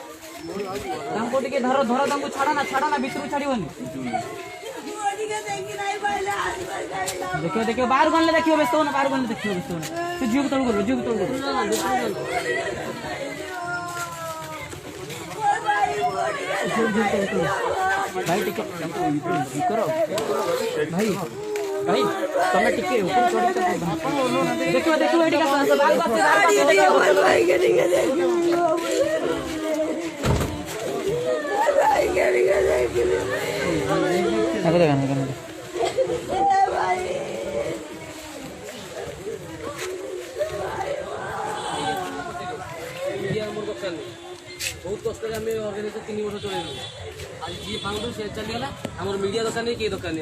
तांको टिके धरो धरो तांको छाड़ा ना भितर छाड़ीबनी देखियो देखियो बाहर गनले देखियो व्यस्त हो ना बाहर गनले देखियो व्यस्त हो ना तू जीव तळ कर भाई टिके करो भाई भाई तमे टिके ऊपर चढ़ी के देखियो देखियो एडी का बाहर भाई के बहुत कष्ट ऑर्गेनाइज 3 वर्ष चल आज जी फाउंडर से चली गला मीडिया दुकान नहीं किए दुकान